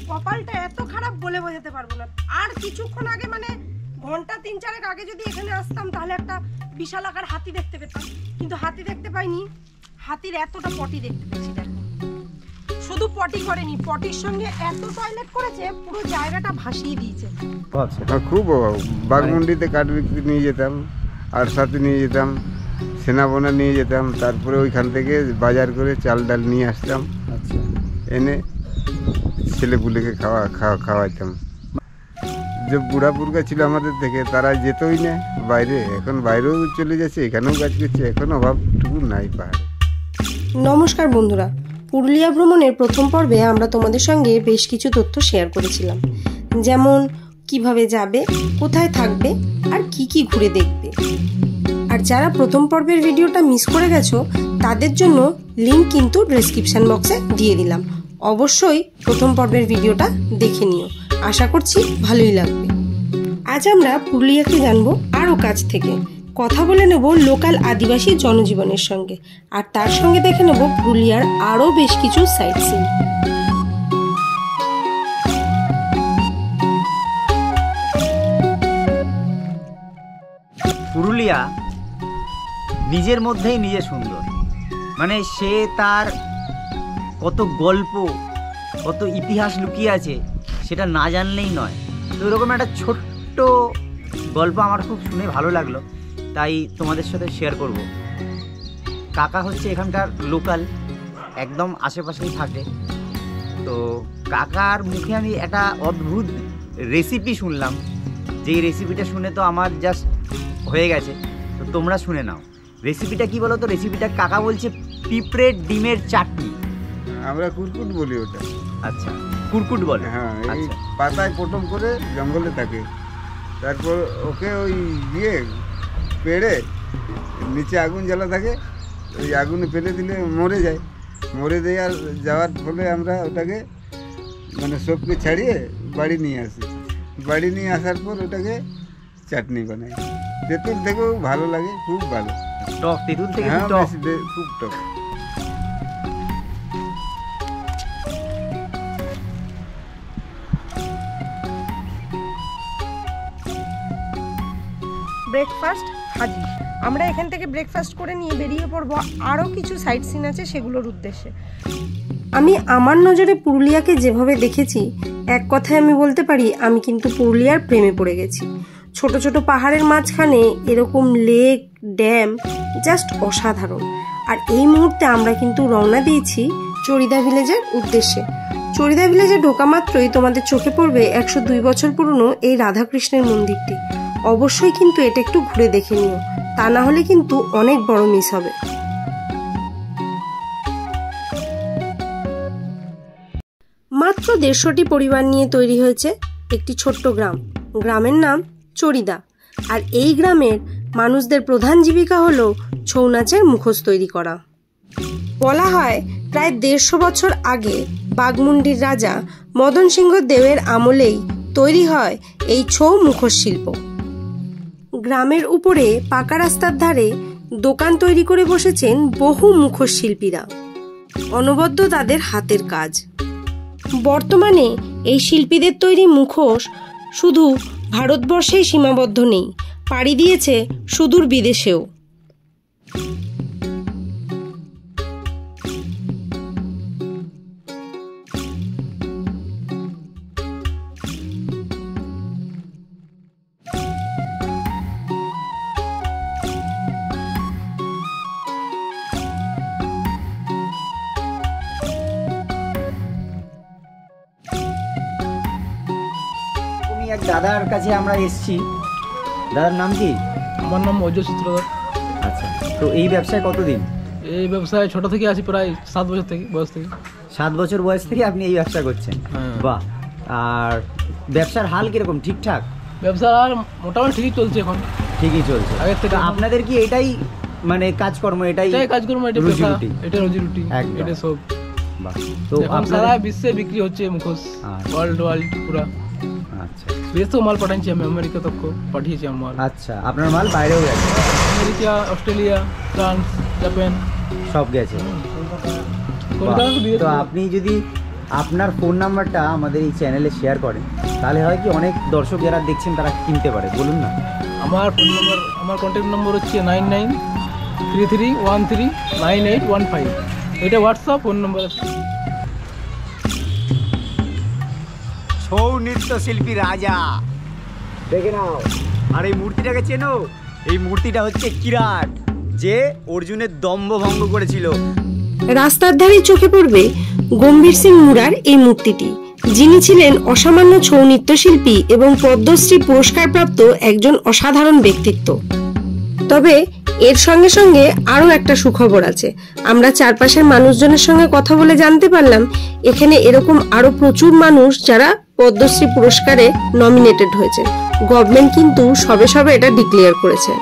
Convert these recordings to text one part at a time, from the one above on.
কপালটা এত খারাপ বলে বোঝাতে পারবো না। আর কিছুক্ষণ আগে মানে ঘন্টা 3-4 আগে যদি এখানে আসতাম তাহলে একটা বিশাল আকার হাতি দেখতে পেতাম, কিন্তু হাতি দেখতে পাইনি। হাতির এতটা পটি দেখতে পেয়েছি। দেখো শুধু পটি করেনি, পটির সঙ্গে এত টয়লেট করেছে পুরো জায়গাটা ভাসিয়ে দিয়েছে। খুব বাগমুন্ডিতে কাঠ বিক্রি নিয়ে যেতাম, আর সাথে নিয়ে যেতাম, সেনাবোনা নিয়ে যেতাম, তারপরে ওইখান থেকে বাজার করে চাল ডাল নিয়ে আসতাম। আচ্ছা, এনে ছেলেপুলেকে খাওয়াইতাম। যে বুড়া বুড়গা ছিল আমাদের থেকে তারা যেতই না বাইরে, এখন বাইরেও চলে যাচ্ছে, এখানেও কাজ করছে, এখন অভাবটুকু নাই পাহাড়ে। নমস্কার বন্ধুরা, পুরুলিয়া ভ্রমণের প্রথম পর্বে আমরা তোমাদের সঙ্গে বেশ কিছু তথ্য শেয়ার করেছিলাম, যেমন কিভাবে যাবে, কোথায় থাকবে আর কি কি ঘুরে দেখবে। আর যারা প্রথম পর্বের ভিডিওটা মিস করে গেছো তাদের জন্য লিংক কিন্তু ডেসক্রিপশন বক্সে দিয়ে দিলাম, অবশ্যই প্রথম পর্বের ভিডিওটা দেখে নিও, আশা করছি ভালোই লাগবে। আজ আমরা পুরুলিয়াকে জানবো আরও কাছ থেকে, কথা বলে নেব লোকাল আদিবাসী জনজীবনের সঙ্গে, আর তার সঙ্গে দেখে নেব পুরুলিয়ার আরও বেশ কিছু সাইট সিন। পুরুলিয়া নিজের মধ্যেই নিজে সুন্দর, মানে সে তার কত গল্প, কত ইতিহাস লুকিয়ে আছে সেটা না জানলেই নয়। তো এরকম একটা ছোট্ট গল্প আমার খুব শুনে ভালো লাগলো, তাই তোমাদের সাথে শেয়ার করব। কাকা হচ্ছে এখানকার লোকাল, একদম আশেপাশেই থাকে। তো কাকার মুখে আমি একটা অদ্ভুত রেসিপি শুনলাম, যেই রেসিপিটা শুনে তো আমার জাস্ট হয়ে গেছে। তো তোমরা শুনে নাও রেসিপিটা কি বলো তো। রেসিপিটা কাকা বলছে পিঁপড়ের ডিমের চাটনি। আমরা কুরকুট বলি ওটা। আচ্ছা, কুরকুট বলে। হ্যাঁ, এই পাতায় পটম করে জঙ্গলে থাকে, তারপর ওকে ওই দিয়ে পেড়ে নিচে আগুন জ্বালা থাকে, ওই আগুনে ফেলে দিলে মরে যায়। মরে দেওয়ার যাওয়ার ফলে আমরা ওটাকে মানে সবকে ছাড়িয়ে বাড়ি নিয়ে আসি। বাড়ি নিয়ে আসার পর ওটাকে চাটনি বানাই। তেঁতুল থেকেও ভালো লাগে, খুব ভালো টক। তেঁতুল থেকে খুব টক। ব্রেকফাস্ট হাজির। আমরা এখান থেকে ব্রেকফাস্ট করে নিয়ে বেরিয়ে পড়বো আরও কিছু সাইট সিন আছে সেগুলোর উদ্দেশ্যে। আমি আমার নজরে পুরুলিয়াকে যেভাবে দেখেছি, এক কথায় আমি বলতে পারি আমি কিন্তু পুরুলিয়ার প্রেমে পড়ে গেছি। ছোট ছোট পাহাড়ের মাঝখানে এরকম লেক, ড্যাম, জাস্ট অসাধারণ। আর এই মুহূর্তে আমরা কিন্তু রওনা দিয়েছি চড়িদা ভিলেজের উদ্দেশ্যে। চড়িদা ভিলেজে ঢোকা মাত্রই তোমাদের চোখে পড়বে 102 বছর পুরনো এই রাধাকৃষ্ণের মন্দিরটি। অবশ্যই কিন্তু এটা একটু ঘুরে দেখে নিও, তা না হলে কিন্তু অনেক বড় মিস হবে। মাত্র 150টি পরিবার নিয়ে তৈরি হয়েছে একটি ছোট্ট গ্রাম। গ্রামের নাম চড়িদা। আর এই গ্রামের মানুষদের প্রধান জীবিকা হলো ছৌ নাচের মুখোশ তৈরি করা। বলা হয় প্রায় 150 বছর আগে বাগমুন্ডির রাজা মদন সিংহ দেবের আমলেই তৈরি হয় এই ছৌ মুখোশ শিল্প। গ্রামের উপরে পাকা রাস্তার ধারে দোকান তৈরি করে বসেছেন বহু মুখোশ শিল্পীরা, অনবদ্য তাদের হাতের কাজ। বর্তমানে এই শিল্পীদের তৈরি মুখোশ শুধু ভারতবর্ষেই সীমাবদ্ধ নেই, পাড়ি দিয়েছে সুদূর বিদেশেও। এক দাদার কাছে আমরা এসেছি। দাদার নাম কি? আমার নাম অজয় সূত্রধর। আচ্ছা, তো এই ব্যবসায় কতদিন? এই ব্যবসায় ছোট থেকে আছি, প্রায় 7 বছর থেকে বয়স থেকে। 7 বছর বয়স থেকে আপনি এই ব্যবসা করছেন? বাহ। আর ব্যবসার হাল কিরকম? ঠিকঠাক? ব্যবসা আর মোটামুটি ঠিকই চলছে এখন। ঠিকই চলছে আগের থেকে। আপনাদের কি এটাই মানে কাজকর্ম? এটাই কাজকর্ম, এটা রুজি রুটি, এটা রুজি রুটি, এটা সব। বাহ। তো সারা বিশ্বে বিক্রি হচ্ছে মুখোশ, ওয়ার্ল্ড পুরা। আচ্ছা, বেশ মাল পাঠাচ্ছি আমি, আমেরিকা তক পাঠিয়েছি আমার মাল। আচ্ছা, আপনার মাল বাইরেও গেছে? আমেরিকা, অস্ট্রেলিয়া, ফ্রান্স, জাপান সব গেছে। তো আপনি যদি আপনার ফোন নাম্বারটা আমাদের এই চ্যানেলে শেয়ার করেন, তাহলে হয় কি অনেক দর্শক যারা দেখছেন তারা কিনতে পারে। বলুন না। আমার ফোন নম্বর, আমার কন্ট্যাক্ট নম্বর হচ্ছে 9933139815। এটা হোয়াটসঅ্যাপ ফোন নম্বর আছে। ছৌ নৃত্যশিল্পী রাজা, দেখে নাও। আর এই মূর্তিটাকে চেনো? এই মূর্তিটা হচ্ছে কিরাট, যে অর্জুনের দম্ভ ভঙ্গ করেছিল। রাস্তার ধারে চোখে পড়বে গম্ভীর সিং মুরার এই মূর্তিটি, যিনি ছিলেন অসামান্য ছৌ নৃত্যশিল্পী এবং পদ্মশ্রী পুরস্কারপ্রাপ্ত একজন অসাধারণ ব্যক্তিত্ব। তবে এর সঙ্গে সঙ্গে আরো একটা সুখবর আছে। আমরা চারপাশের মানুষজনের সঙ্গে কথা বলে জানতে পারলাম এখানে এরকম আরো প্রচুর মানুষ যারা পদ্মশ্রী পুরস্কারে নমিনেটেড হয়েছে। গভর্নমেন্ট কিন্তু সবে সবে এটা ডিক্লেয়ার করেছে।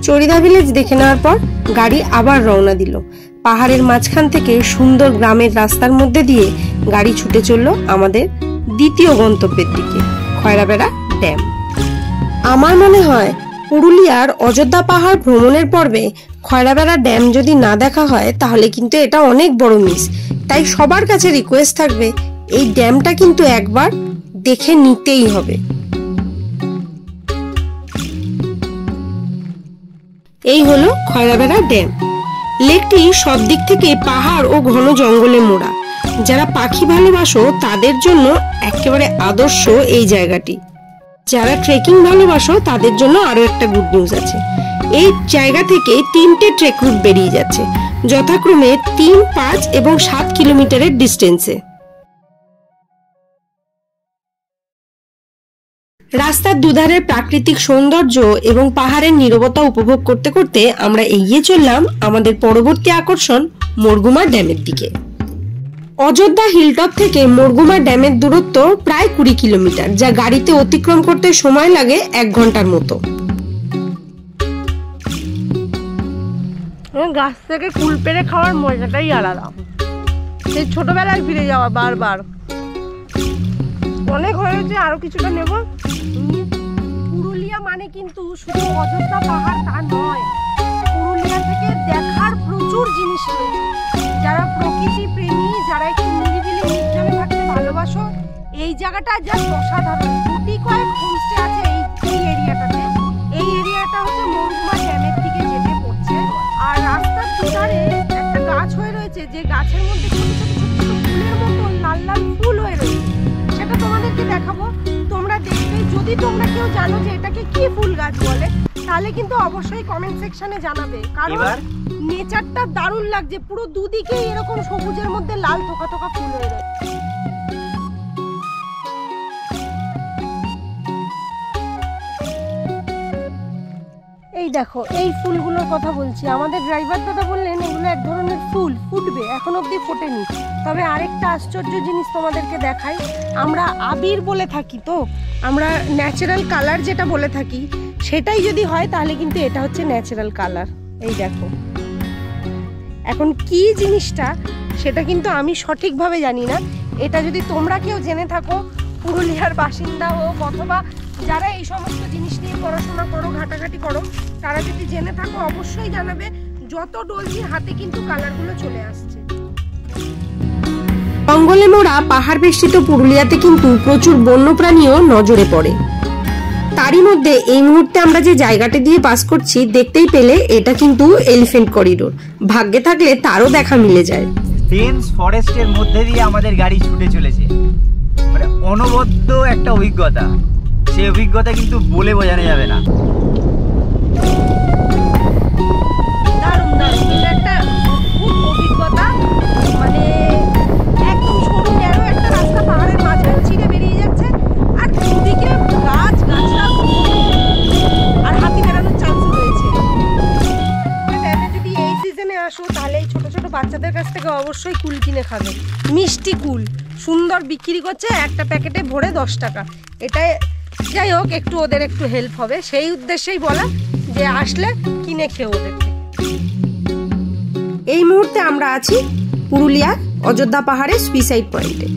চরিদা ভিলেজ দেখে নেওয়ার পর গাড়ি আবার রওনা দিল। পাহাড়ের মাঝখান থেকে সুন্দর গ্রামের রাস্তার মধ্যে দিয়ে গাড়ি ছুটে চলল আমাদের দ্বিতীয় গন্তব্যের দিকে, খয়রাবেড়া ড্যাম। আমার মনে হয় পুরুলিয়ার অযোধ্যা পাহাড় ভ্রমণের পর্বে খয়রাবেড়া ড্যাম যদি না দেখা হয় তাহলে কিন্তু এটা অনেক বড় মিস। তাই সবার কাছে রিকোয়েস্ট থাকবে এই ড্যামটা কিন্তু একবার দেখে নিতেই হবে। এই হলো খয়রাবেড়া ড্যাম। লেকটি সব দিক থেকে পাহাড় ও ঘন জঙ্গলে মোড়া। যারা পাখি ভালোবাসো তাদের জন্য একেবারে আদর্শ এই জায়গাটি। যারা ট্রেকিং ভালোবাসো তাদের জন্য আরো একটা গুড নিউজ আছে। এই জায়গা থেকে 3টে ট্রেক রুট বেরিয়ে যাচ্ছে, যথাক্রমে 3, 5 এবং 7 কিলোমিটারের ডিস্টেন্সে। রাস্তার দুধারের প্রাকৃতিক সৌন্দর্য এবং পাহাড়ের নীরবতা উপভোগ করতে করতে আমরা এগিয়ে চললাম আমাদের পরবর্তী আকর্ষণ মরগুমা ড্যামের দিকে। অযোধ্যা হিলটপ থেকে মরগুমা ড্যামের দূরত্ব প্রায় 20 কিলোমিটার, যা গাড়িতে অতিক্রম করতে সময় লাগে 1 ঘন্টার মতো। গাছ থেকে কুল পেড়ে খাওয়ার মজাটাই আলাদা। সেই ছোটবেলায় ফিরে যাওয়া বারবার। অনেক হয়েছে, আরো কিছুটা নেব। পুরুলিয়া মানে কিন্তু শুধু অযোধ্যা পাহাড় তা নয়, পুরুলিয়া থেকে দেখার প্রচুর জিনিস রয়েছে। যারা প্রকৃতি প্রেমী, যারা একটু নিরিবিলি নির্জনে থাকতে ভালোবাসো, এই জায়গাটা জাস্ট অসাধারণ। গুটি কয়েক হোমস্টে আছে এই এরিয়াটাতে। এই এরিয়াটা হচ্ছে মরগুমা ড্যামের দিকে যেতে পড়ছে। আর রাস্তার দুধারে একটা গাছ হয়ে রয়েছে, যে গাছের মধ্যে ছোট ছোট ছোট ছোট ফুলের মতো লাল লাল ফুল হয়ে রয়েছে। সেটা তোমাদেরকে দেখাবো, তোমরা দেখবে। যদি তোমরা কেউ জানো যে এটাকে কি ফুল গাছ বলে, তাহলে কিন্তু অবশ্যই কমেন্ট সেকশনে জানাবে। কারণ নেচারটা দারুণ লাগছে, পুরো দুদিকে এরকম সবুজের মধ্যে লাল থোকা থোকা ফুল হয়ে রয়েছে। এই দেখো, এই ফুলগুলোর কথা বলছি। আমাদের ড্রাইভার দাদা বললেন এগুলো এক ধরনের ফুল, ফুটবে, এখন অবধি ফোটেনি। তবে আরেকটা আশ্চর্য জিনিস তোমাদেরকে দেখাই। আমরা আবির বলে থাকি, তো আমরা ন্যাচারাল কালার যেটা বলে থাকি সেটাই যদি হয় তাহলে কিন্তু এটা হচ্ছে ন্যাচারাল কালার। এই দেখো, এখন কি জিনিসটা সেটা কিন্তু আমি সঠিকভাবে জানি না। এটা যদি তোমরা কেউ জেনে থাকো, পুরুলিয়ার বাসিন্দা হোক অথবা যারা এই সমস্ত জিনিস নিয়ে পড়াশোনা করো, ঘাটাঘাটি করো, তারা যদি জেনে থাকো অবশ্যই জানাবে। যত ডলছি হাতে কিন্তু কালারগুলো চলে আসছে। জঙ্গলে মোড়া পাহাড় বেষ্টিত পুরুলিয়াতে কিন্তু প্রচুর বন্যপ্রাণীও নজরে পড়ে। তারই মধ্যে এই মুহূর্তে আমরা যে জায়গাটা দিয়ে পাস করছি, দেখতেই পেলে এটা কিন্তু এলিফ্যান্ট করিডোর। ভাগ্যে থাকলে তারও দেখা মিলে যায়। ডেন্স ফরেস্টের মধ্যে দিয়ে আমাদের গাড়ি ছুটে চলেছে, মানে অনবদ্য একটা অভিজ্ঞতা। সেই অভিজ্ঞতা কিন্তু বলে বোঝানো যাবে না। দারুণ দারুণ, এটা একটা খুব অভিজ্ঞতা। মানে একদম সরু ন্যারো একটা রাস্তা পাহাড়ের মাঝখান ছিঁড়ে বেরিয়ে যাচ্ছে, আর দুদিকে গাছ গাছরা, আর হাতি বেড়ানোর চান্স রয়েছে। যদি এই সিজনে আসো তাহলে এই ওদের কাছ থেকে অবশ্যই কুল কিনে খাবে। মিষ্টি কুল সুন্দর বিক্রি করছে, একটা প্যাকেটে ভরে 10 টাকা। এটাই যাই হোক, একটু ওদের একটু হেল্প হবে, সেই উদ্দেশ্যেই বলা যে আসলে কিনে খেয়ে ওদের থেকে। এই মুহূর্তে আমরা আছি পুরুলিয়ার অযোধ্যা পাহাড়ের সুইসাইড পয়েন্টে।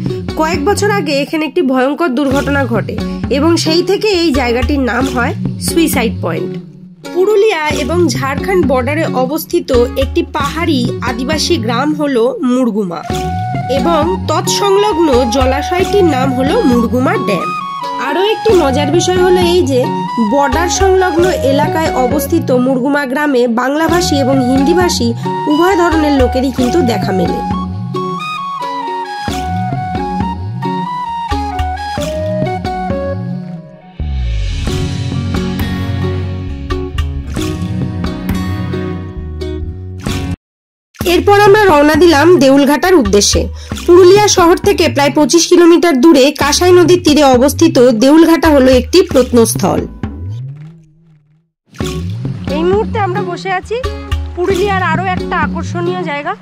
কয়েক বছর আগে এখানে একটি ভয়ঙ্কর দুর্ঘটনা ঘটে এবং সেই থেকে এই জায়গাটির নাম হয় সুইসাইড পয়েন্ট। পুরুলিয়া এবং ঝাড়খণ্ড বর্ডারে অবস্থিত একটি পাহাড়ি আদিবাসী গ্রাম হলো মুরগুমা এবং তৎসংলগ্ন জলাশয়টির নাম হলো মুরগুমা ড্যাম। আরও একটি মজার বিষয় হলো এই যে বর্ডার সংলগ্ন এলাকায় অবস্থিত মুরগুমা গ্রামে বাংলাভাষী এবং হিন্দিভাষী উভয় ধরনের লোকেরই কিন্তু দেখা মেলে। এরপর আমরা রওনা দিলাম দেউলঘাটার উদ্দেশ্যে। পুরুলিয়া শহর থেকে প্রায় 25 কিলোমিটার দূরে কাঁসাই নদীর তীরে অবস্থিত দেউলঘাটা হলো একটি প্রত্নস্থল। এই মুহূর্তে আমরা বসে আছি পুরুলিয়ার আরো একটা আকর্ষণীয় জায়গা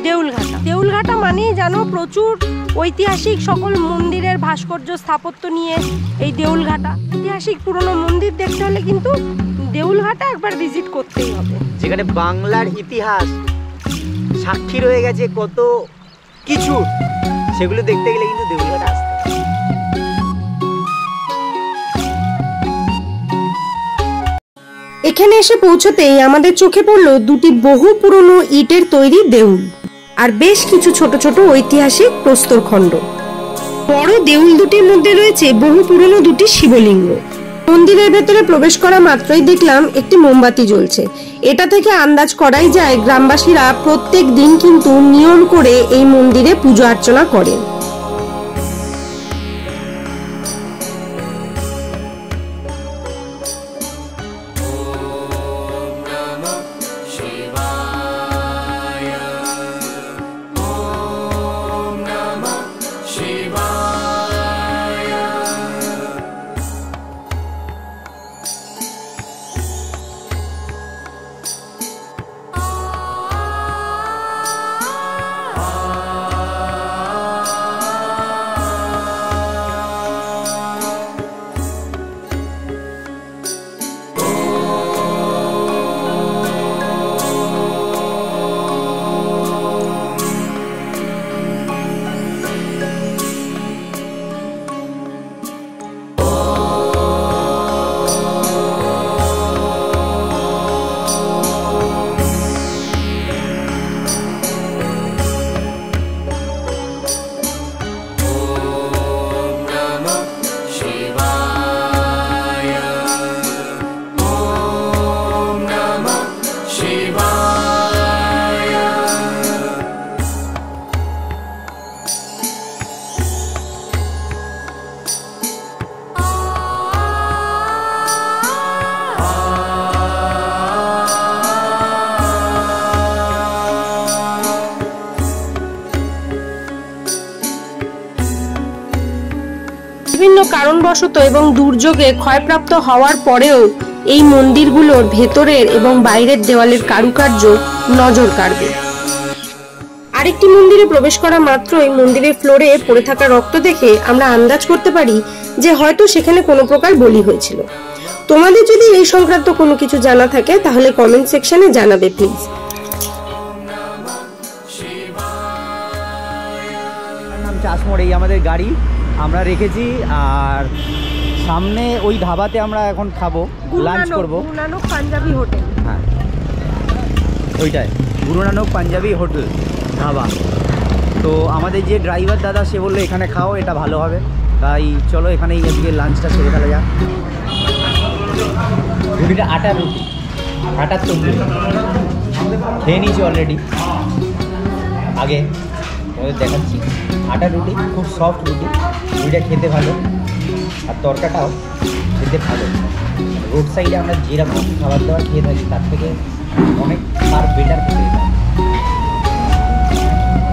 দেউলঘাটা। দেউলঘাটা মানেই জানো প্রচুর ঐতিহাসিক সকল মন্দিরের ভাস্কর্য স্থাপত্য নিয়ে এই দেউলঘাটা। ঐতিহাসিক পুরনো মন্দির দেখতে হলে কিন্তু দেউলঘাটা একবার ভিজিট করতেই হবে, যেখানে বাংলার ইতিহাস সাক্ষী রয়ে গেছে কত কিছু, সেগুলো দেখতে গেলে কিন্তু দেউলঘাটা আসতে হবে। এখানে এসে পৌঁছতেই আমাদের চোখে পড়লো দুটি বহু পুরনো ইটের তৈরি দেউল আর বেশ কিছু ছোট ছোট ঐতিহাসিক প্রস্তরখণ্ড। বড় দেউল দুটির মধ্যে রয়েছে বহু পুরনো দুটি শিবলিঙ্গ। মন্দিরের ভেতরে প্রবেশ করা মাত্রই দেখলাম একটি মোমবাতি জ্বলছে। এটা থেকে আন্দাজ করাই যায় গ্রামবাসীরা প্রত্যেক দিন কিন্তু নিয়ম করে এই মন্দিরে পূজা অর্চনা করেন। বিভিন্ন কারণবশত এবং দুর্যোগে ক্ষয়প্রাপ্ত হওয়ার পরেও এই মন্দিরগুলোর ভেতরের এবং বাইরের দেওয়ালের কারুকার্য নজর কাড়বে। আরেকটি মন্দিরে প্রবেশ করা মাত্রই মন্দিরের ফ্লোরে পড়ে থাকা রক্ত দেখে আমরা আন্দাজ করতে পারি যে হয়তো সেখানে কোনো প্রকার বলি হয়েছিল। তোমাদের যদি এই সংক্রান্ত কোনো কিছু জানা থাকে তাহলে কমেন্ট সেকশনে জানাবে প্লিজ। চাষমোড় এই আমাদের গাড়ি আমরা রেখেছি, আর সামনে ওই ধাবাতে আমরা এখন খাবো, লাঞ্চ করবো। গুরু নানক পাঞ্জাবি হোটেল, হ্যাঁ ওইটাই গুরু নানক পাঞ্জাবি হোটেল ধাবা। তো আমাদের যে ড্রাইভার দাদা সে বললো এখানে খাও, এটা ভালো হবে, তাই চলো এখানেই আজকে লাঞ্চটা সেরে ফেলা যাক। রুটিটা আটার রুটি, আটার তন্দুরি খেয়ে নিয়েছি অলরেডি আগে, তোমাদের দেখাচ্ছি। আটার রুটি খুব সফট রুটি, রুটিটা খেতে ভালো আর তরকাটাও খেতে ভালো। রোড সাইডে আমরা যেরকম খাবার দাবার খেয়ে থাকি তার থেকে অনেক ফার বেটার খেতে পারি।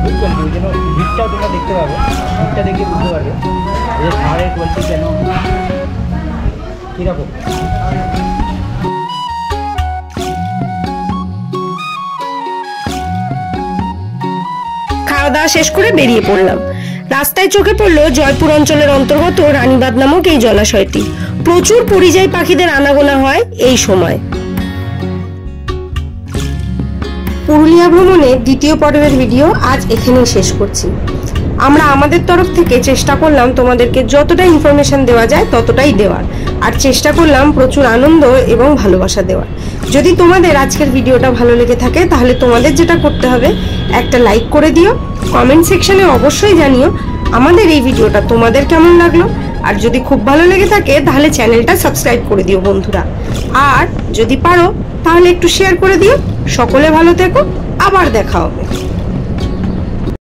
বুঝতে পারছি, ওই জন্য ভিড়টাও তোমরা দেখতে পাবে, ভিড়টা দেখে বুঝতে পারবে যে খাবারের কোয়ালিটি কেন কীরকম। খাওয়া দাওয়া শেষ করে বেরিয়ে পড়লাম। রাস্তায় চোখে পড়লো জয়পুর অঞ্চলের অন্তর্গত রানীবাঁধ নামক এই জলাশয়টি। প্রচুর পরিযায়ী পাখিদের আনাগোনা হয় এই সময়। পুরুলিয়া ভ্রমণের দ্বিতীয় পর্বের ভিডিও আজ এখানেই শেষ করছি। আমরা আমাদের তরফ থেকে চেষ্টা করলাম তোমাদেরকে যতটা ইনফরমেশন দেওয়া যায় ততটাই দেওয়ার, আর চেষ্টা করলাম প্রচুর আনন্দ এবং ভালোবাসা দেওয়ার। যদি তোমাদের আজকের ভিডিওটা ভালো লেগে থাকে তাহলে তোমাদের যেটা করতে হবে, একটা লাইক করে দিও, কমেন্ট সেকশনে অবশ্যই জানিও আমাদের এই ভিডিওটা তোমাদের কেমন লাগলো। আর যদি খুব ভালো লেগে থাকে তাহলে চ্যানেলটা সাবস্ক্রাইব করে দিও বন্ধুরা। আর যদি পারো তাহলে একটু শেয়ার করে দিও। সকলে ভালো থেকো, আবার দেখা হবে।